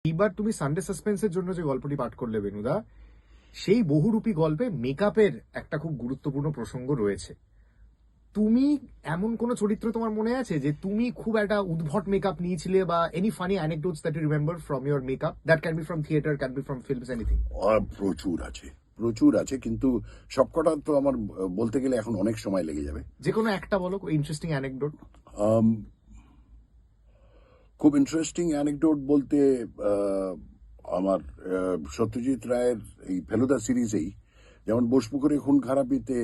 এইবার তুমি সানডে সাসপেন্সের জন্য যে গল্পটি পাঠ করলে বেনুদা, সেই বহুরূপী গল্পে মেকআপের একটা খুব গুরুত্বপূর্ণ প্রসঙ্গ রয়েছে। তুমি এমন কোন চরিত্র তোমার মনে আছে যে তুমি খুব একটা উদ্ভট মেকআপ নিয়েছিলে, বা any funny anecdotes that you remember from your makeup, that can be from theatre, can be from films, anything? প্রচুর আছে, প্রচুর আছে, কিন্তু সবকটা তো আমার বলতে গেলে এখন অনেক সময় লেগে যাবে। যে কোনো একটা বলো, ইন্টারেস্টিং অ্যানেকডোট। খুব ইন্টারেস্টিং অ্যানেকডোট বলতে আমার সত্যজিৎ রায়ের এই ফেলুদা সিরিজেই, যেমন বোসপুকুরে খুন খারাপিতে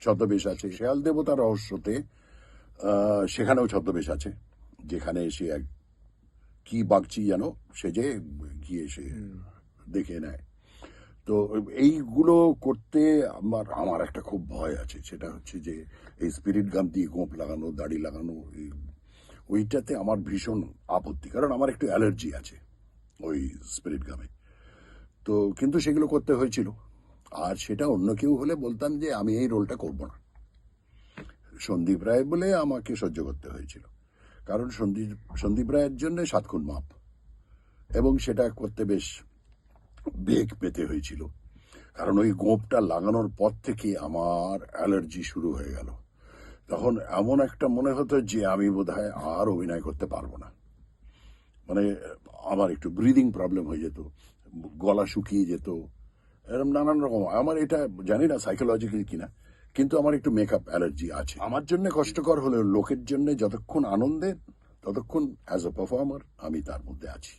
ছদ্মবেশ আছে, শেয়াল দেবতা রহস্যতে সেখানেও ছদ্মবেশ আছে, যেখানে সে এক কি বাগচি যেন সেজে গিয়ে সে দেখে নেয়। তো এইগুলো করতে আমার আমার একটা খুব ভয় আছে, সেটা হচ্ছে যে এই স্পিরিট গাম দিয়ে গোঁপ লাগানো, দাড়ি লাগানো, ওইটাতে আমার ভীষণ আপত্তি, কারণ আমার একটু অ্যালার্জি আছে ওই স্পিরিট গামে। তো কিন্তু সেগুলো করতে হয়েছিল, আর সেটা অন্য কেউ হলে বলতাম যে আমি এই রোলটা করব না। সন্দীপ রায় বলে আমাকে সহ্য করতে হয়েছিল, কারণ সন্দীপ রায়ের জন্য 7 খুন মাপ, এবং সেটা করতে বেশ বেগ পেতে হয়েছিল, কারণ ওই গোঁপটা লাগানোর পর থেকে আমার অ্যালার্জি শুরু হয়ে গেল। তখন এমন একটা মনে হতো যে আমি বোধহয় আর অভিনয় করতে পারবো না, মানে আমার একটু ব্রিদিং প্রবলেম হয়ে যেত, গলা শুকিয়ে যেত, এরকম নানান রকম। আমার এটা জানি না সাইকোলজিক্যালি কিনা, কিন্তু আমার একটু মেকআপ অ্যালার্জি আছে। আমার জন্য কষ্টকর হলেও লোকের জন্য যতক্ষণ আনন্দের, ততক্ষণ অ্যাজ এ পারফর্মার আমি তার মধ্যে আছি।